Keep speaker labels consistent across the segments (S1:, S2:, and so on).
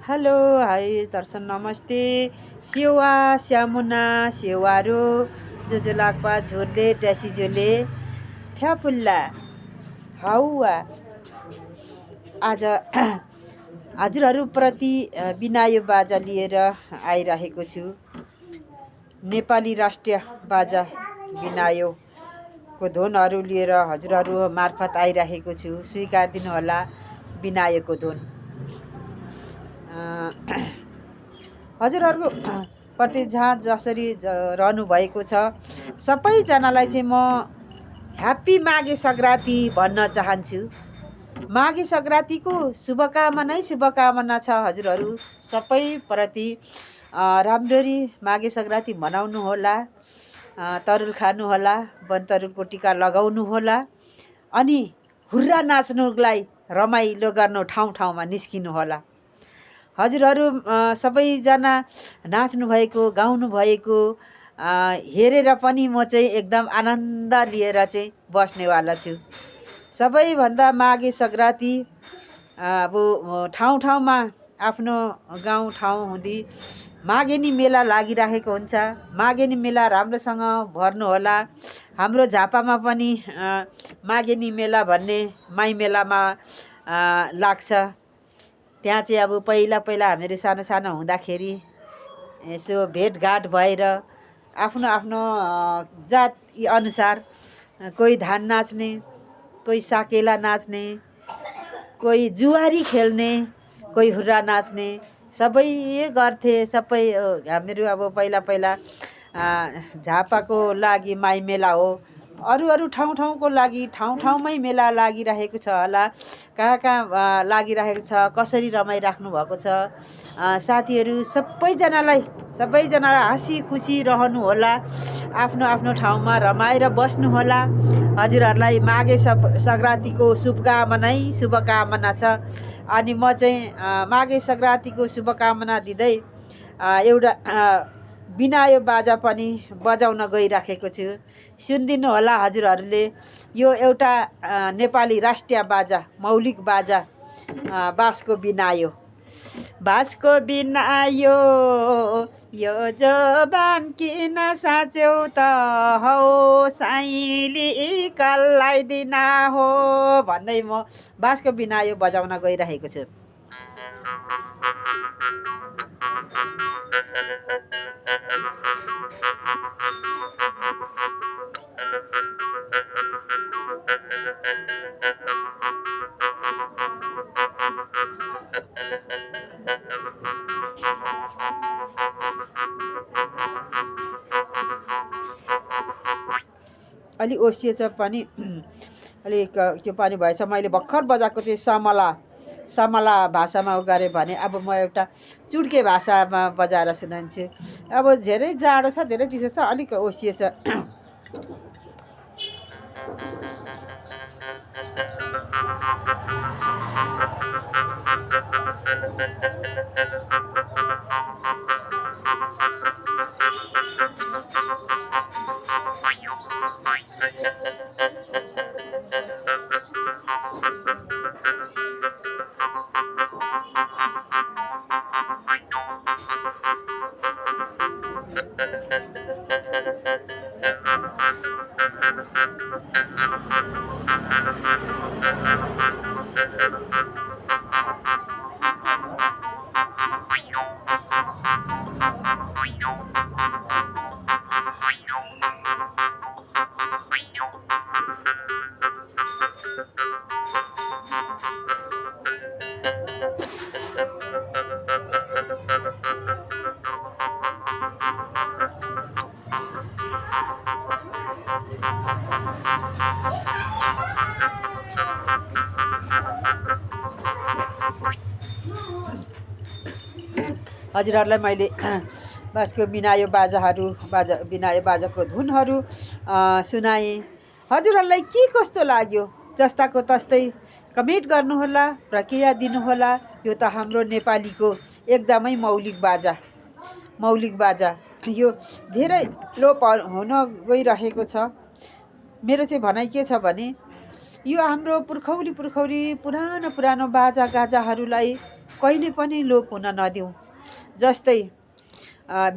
S1: Hello hi दर्शन नमस्ते सेवा स्यामुना सेवारो जोजोलाक्पा झोले ट्यासिजोले फ्यापुल्ला हाउवा। आज हजुरहरूप्रति बिनायो बाजा लिएर आइरहेको छु। नेपाली राष्ट्रिय बाजा बिनायोको धुनहरू लिएर हजुरहरू मार्फत आइरहेको छु। स्वीकार दिनुहोला बिनायोको धुन। हजुरहरूको प्रति जहाँ जसरी रहनु भएको छ सबैजनालाई चाहिँ म ह्याप्पी माघे सङ्क्रान्ति भन्न चाहन्छु। माघे सङ्क्रान्तिको शुभकामना छ हजुरहरू सबैप्रति। राम्ररी माघे सङ्क्रान्ति मनाउनु होला, तरुल खानु होला, वनतरुलको टिका लगाउनु होला, अनि हुर्रा नाच्नुलाई रमाइलो गर्नु ठाउँ ठाउँमा निस्किनु होला। हजुरहरू सबैजना नाच्नु भएको, गाउनु भएको हेरेर पनि म चाहिँ एकदम आनन्द लिएर चाहिँ बस्नेवाला छु। सबैभन्दा माघे सङ्क्रान्ति अब ठाउँ ठाउँमा आफ्नो गाउँ ठाउँ हुँदी माघेनी मेला लागिरहेको हुन्छ। माघेनी मेला राम्रोसँग भर्नु होला। हाम्रो झापामा पनि माघेनी मेला भन्ने माई मेलामा लाग्छ। त्यहाँ चाहिँ अब पहिला हामीहरू सानो सानो हुँदाखेरि यसो भेटघाट भएर आफ्नो आफ्नो जाति अनुसार कोही धान नाच्ने, कोही साकेला नाच्ने, कोही जुवारी खेल्ने, कोही हुर्रा नाच्ने सबै गर्थे। सबै हामीहरू अब पहिला झापाको लागि माई मेला हो। अरू ठाउँको लागि ठाउँमै मेला लागिरहेको छ होला। कहाँ लागिरहेको छ, कसरी रमाइराख्नु भएको छ। साथीहरू सबैजनालाई हाँसी खुसी रहनु होला। आफ्नो आफ्नो ठाउँमा रमाएर बस्नु होला। हजुरहरूलाई माघे सङ्क्रान्तिको शुभकामना छ। अनि म चाहिँ माघे सङ्क्रान्तिको शुभकामना दिँदै एउटा बिनायो बाजा पनि बजाउन गइराखेको छु। सुनिदिनु होला हजुरहरूले। यो एउटा नेपाली राष्ट्रिय बाजा, मौलिक बाजा, बाँसको बिनायो। बाँसको बिनायो यो जबान किन साँच्यौ त हौ साइली कल्लाइदिन हो भन्दै म बाँसको बिनायो बजाउन गइरहेको छु। अलिक ओसिएछ पनि, अलिक त्यो पनि भएछ। मैले भर्खर बजाएको चाहिँ समला भाषामा गरेँ भने अब म एउटा चुड्के भाषामा बजाएर सुनाउँछु। अब धेरै जाडो छ, धेरै चिसो छ, अलिक ओसिएछ। हजुरहरूलाई मैले बाँसको बिनायो बाजाको धुनहरू सुनाएँ। हजुरहरूलाई के कस्तो लाग्यो जस्ताको तस्तै कमेन्ट गर्नुहोला, प्रतिक्रिया दिनुहोला। यो त हाम्रो नेपालीको एकदमै मौलिक बाजा यो धेरै लोप हुन गइरहेको छ। मेरो चाहिँ भनाइ के छ भने यो हाम्रो पुर्खौली पुरानो बाजा गाजाहरूलाई कहिले पनि लोप हुन नदिउँ। जस्तै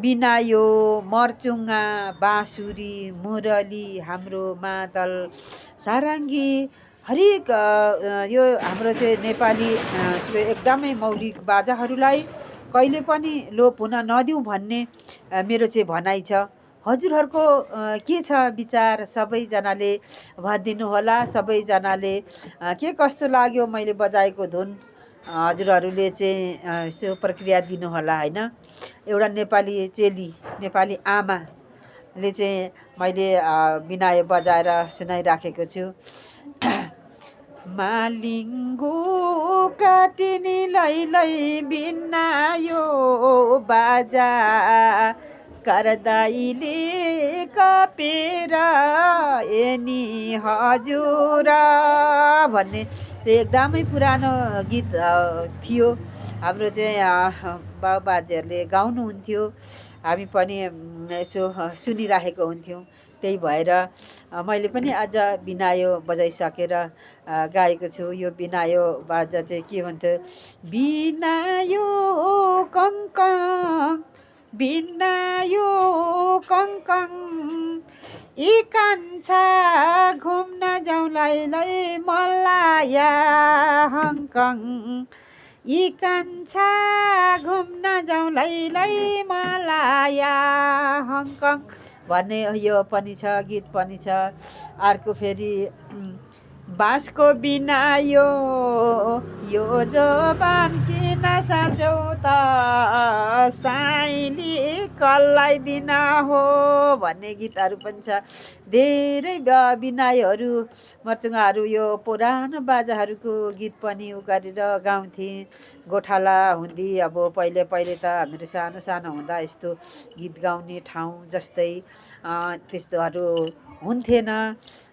S1: बिनायो, मर्चुङ्गा, बाँसुरी, मुरली, हाम्रो मादल, सारङ्गी, हरेक यो हाम्रो चाहिँ नेपाली त्यो एकदमै मौलिक बाजाहरूलाई कहिले पनि लोप हुन नदिउँ भन्ने मेरो चाहिँ भनाइ छ। हजुरहरूको के छ विचार? सबैजनाले भनिदिनु होला। सबैजनाले के कस्तो लाग्यो मैले बजाएको धुन? हजुरहरूले चाहिँ यसो प्रक्रिया दिनुहोला होइन। एउटा नेपाली चेली, नेपाली आमाले चाहिँ मैले बिनायो बजाएर सुनाइराखेको छु। मालिङ्गो काटिनी लैलै बिनायो बाजा, करदाइले कपेर एनी हजुर भन्ने चाहिँ एकदमै पुरानो गीत थियो। हाम्रो चाहिँ बाबुबाजेहरूले गाउनुहुन्थ्यो, हामी पनि यसो सुनिराखेको हुन्थ्यौँ। त्यही भएर मैले पनि आज बिनायो बजाइसकेर गाएको छु। यो बिनायो बाजा चाहिँ के हुन्थ्यो? बिनायो कङ्कङ, बिनायो कङ्कङ, यी कान्छा घुम्न जाउँ लैलै मलाया हङकङ, यी कान्छा घुम्न जाउँ लैलै मलाया हङकङ भन्ने यो पनि छ, गीत पनि छ। अर्को फेरि बाँसको बिनायो यो जवान किन साँचौ त, साइली कसलाई दिन हो भन्ने गीतहरू पनि छ। धेरै बिनायोहरू, मर्चुङ्गाहरू, यो पुरानो बाजाहरूको गीत पनि उकालेर गाउँथे। गोठाला हुँदी अब पहिले त हामीहरू सानो सानो हुँदा यस्तो गीत गाउने ठाउँ जस्तै त्यस्तोहरू हुन्थेन।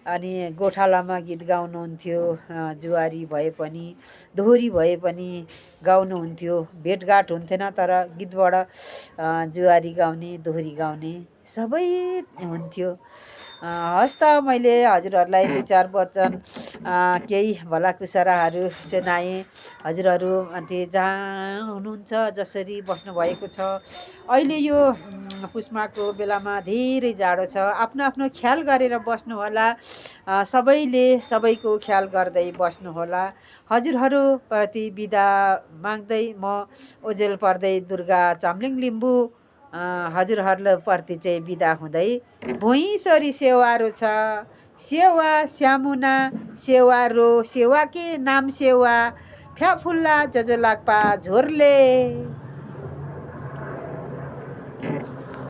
S1: अनि गोठालामा गीत गाउनुहुन्थ्यो। जुवारी भए पनि दोहोरी भए पनि गाउनुहुन्थ्यो। भेटघाट हुन्थेन तर गीतबाट जुवारी गाउने, दोहोरी गाउने सबै हुन्थ्यो। हस् त, मैले हजुरहरूलाई 2-4 वचन केही भलाकुसाराहरू सुनाएँ। हजुरहरू अन्ते जहाँ हुनुहुन्छ, जसरी बस्नुभएको छ, अहिले यो पुसमाको बेलामा धेरै जाडो छ। आफ्नो आफ्नो ख्याल गरेर बस्नुहोला। सबैले सबैको ख्याल गर्दै बस्नुहोला। हजुरहरूप्रति बिदा माग्दै म ओजेल पर्दै दुर्गा चामलिङ लिम्बू हजुरहरूप्रति चाहिँ बिदा हुँदै, भुइँसरी सेवारो छ, सेवा स्यामुना सेवारो, सेवा के नाम सेवा, फ्याफुल्ला जजो लाग्पा झोर्ले।